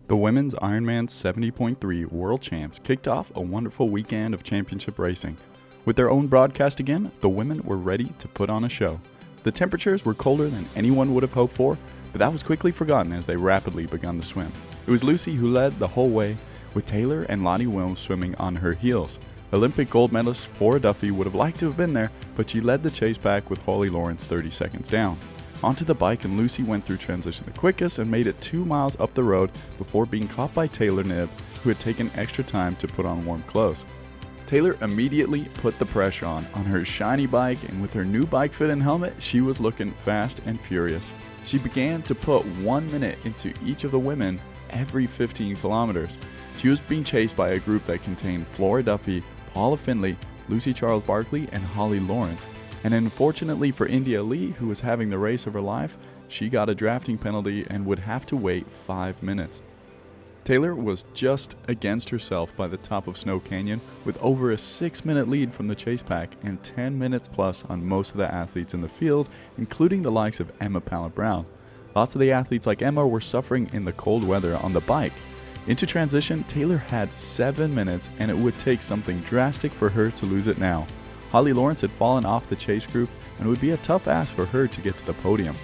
The women's Ironman 70.3 World Champs kicked off a wonderful weekend of championship racing. With their own broadcast again, the women were ready to put on a show. The temperatures were colder than anyone would have hoped for, but that was quickly forgotten as they rapidly begun the swim. It was Lucy who led the whole way, with Taylor and Lottie Wilms swimming on her heels. Olympic gold medalist Flora Duffy would have liked to have been there, but she led the chase back with Holly Lawrence 30 seconds down. Onto the bike, and Lucy went through transition the quickest and made it 2 miles up the road before being caught by Taylor Knibb, who had taken extra time to put on warm clothes. Taylor immediately put the pressure on her shiny bike, and with her new bike fit and helmet, she was looking fast and furious. She began to put 1 minute into each of the women every 15 kilometers. She was being chased by a group that contained Flora Duffy, Paula Findlay, Lucy Charles Barkley, and Holly Lawrence. And unfortunately for India Lee, who was having the race of her life, she got a drafting penalty and would have to wait 5 minutes. Taylor was just against herself by the top of Snow Canyon, with over a 6-minute lead from the chase pack and 10 minutes plus on most of the athletes in the field, including the likes of Emma Pallant-Brown. Lots of the athletes like Emma were suffering in the cold weather on the bike. Into transition, Taylor had 7 minutes, and it would take something drastic for her to lose it now. Holly Lawrence had fallen off the chase group, and it would be a tough ask for her to get to the podium.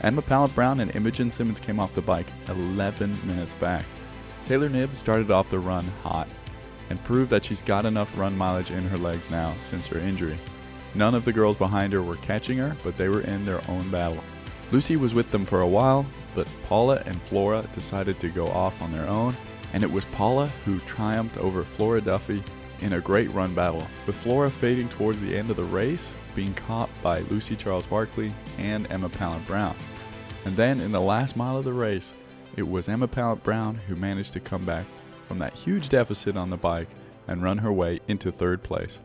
Emma Pallant-Brown and Imogen Simmons came off the bike 11 minutes back. Taylor Knibb started off the run hot and proved that she's got enough run mileage in her legs now since her injury. None of the girls behind her were catching her, but they were in their own battle. Lucy was with them for a while, but Paula and Flora decided to go off on their own, and it was Paula who triumphed over Flora Duffy in a great run battle, with Flora fading towards the end of the race, being caught by Lucy Charles Barkley and Emma Pallant-Brown. And then in the last mile of the race, it was Emma Pallant-Brown who managed to come back from that huge deficit on the bike and run her way into third place.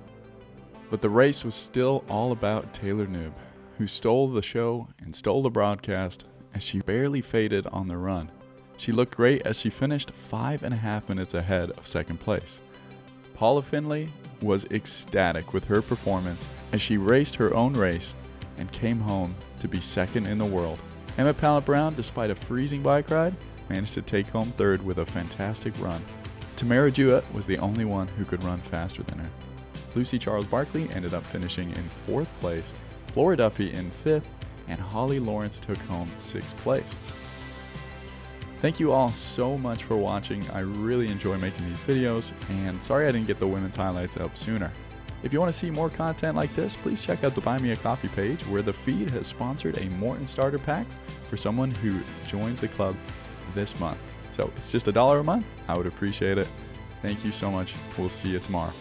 But the race was still all about Taylor Knibb, who stole the show and stole the broadcast as she barely faded on the run. She looked great as she finished 5.5 minutes ahead of second place. Paula Findlay was ecstatic with her performance as she raced her own race and came home to be second in the world. Emma Pallant-Brown, despite a freezing bike ride, managed to take home third with a fantastic run. Tamara Jewett was the only one who could run faster than her. Lucy Charles Barkley ended up finishing in 4th place, Flora Duffy in 5th, and Holly Lawrence took home 6th place. Thank you all so much for watching. I really enjoy making these videos, and sorry I didn't get the women's highlights up sooner. If you want to see more content like this, please check out the Buy Me a Coffee page, where the feed has sponsored a Morton starter pack for someone who joins the club this month. So it's just $1 a month. I would appreciate it. Thank you so much. We'll see you tomorrow.